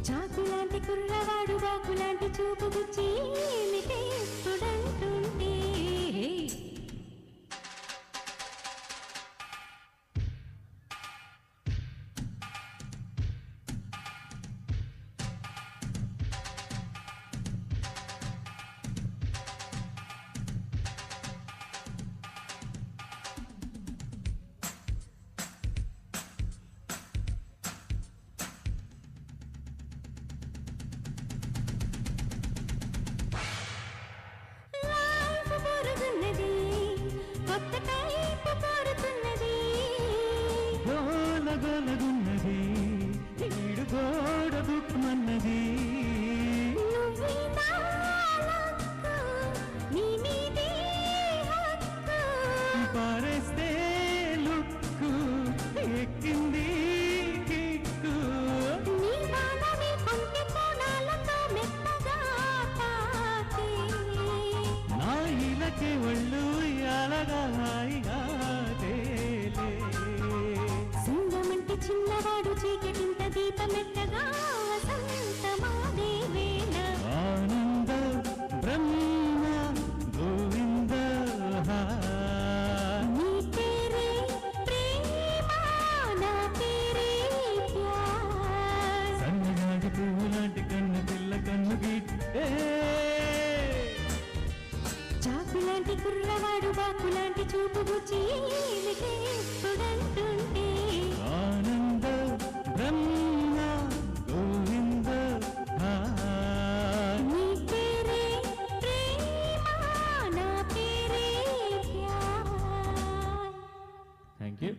చాకులాంటి కుర్రవాడు బాకులాంటి చూపు గుచ్చి ఏమిటే ఎప్పుడంటుంటే గోలగోలగున్నది ఈడు గోడ బుక్కుమన్నది పారేస్తే లుక్కు ఎక్కింది కిక్కు నా ఇలకే ఒళ్ళు అలగా హాయిగా తేలే చిన్నవాడు చీకటింత దీపమెట్టగా వసంతమాదే వేళ ఆనంద బ్రహ్మ గోవింద నీ పేరే ప్రేమ నా పేరే ప్యార్ సన్నగాడి పువ్వులాంటి కన్ను పిల్ల కన్ను గిట్టే చాకులాంటి కుర్రవాడు బాకులాంటి చూపు గుచ్చి ఏమిటే ఎప్పుడంటుంటే ఆనంద బ్రహ్మ గోవింద నీ పేరే ప్రేమ నా పేరే ప్యార్ థ్యాంక్ యూ.